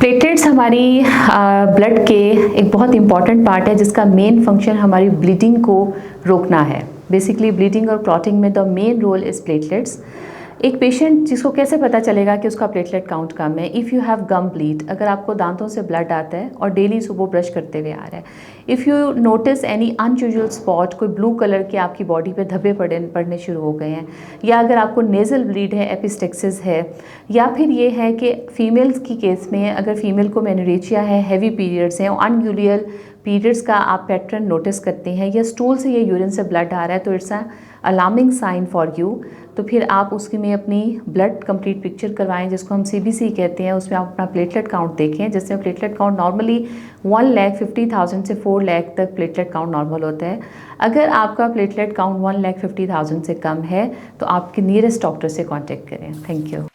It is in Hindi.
प्लेटलेट्स हमारी ब्लड के एक बहुत इंपॉर्टेंट पार्ट है जिसका मेन फंक्शन हमारी ब्लीडिंग को रोकना है। बेसिकली ब्लीडिंग और क्लॉटिंग में the main role is platelets. एक पेशेंट जिसको कैसे पता चलेगा कि उसका प्लेटलेट काउंट कम है? If you have gum bleed, अगर आपको दांतों से ब्लड आता है और डेली सुबह ब्रश करते हुए आ रहा है, if you notice any unusual spot, कोई ब्लू कलर के आपकी बॉडी पे धब्बे पड़ने शुरू हो गए हैं, या अगर आपको नेज़ल ब्लीड है, एपिस्टेक्सिस है, या फिर ये है कि फीमेल्स की केस में अगर फीमेल को मेनोरेजिया है, हैवी पीरियड्स हैं, अनयूजुअल पीरियड्स का आप पैटर्न नोटिस करते हैं, या स्टूल से या यूरिन से ब्लड आ रहा है, तो it's a alarming sign for you. तो फिर आप उसकी में अपनी ब्लड कंप्लीट पिक्चर करवाएं, जिसको हम CBC कहते हैं। उसमें आप अपना प्लेटलेट काउंट देखें, जिसमें प्लेटलेट काउंट नॉर्मली 1,50,000 से 4 लाख तक प्लेटलेट काउंट नॉर्मल होता है। अगर आपका प्लेटलेट काउंट 1,50,000 से कम है तो आपके नियरेस्ट डॉक्टर से कॉन्टेक्ट करें। Thank you.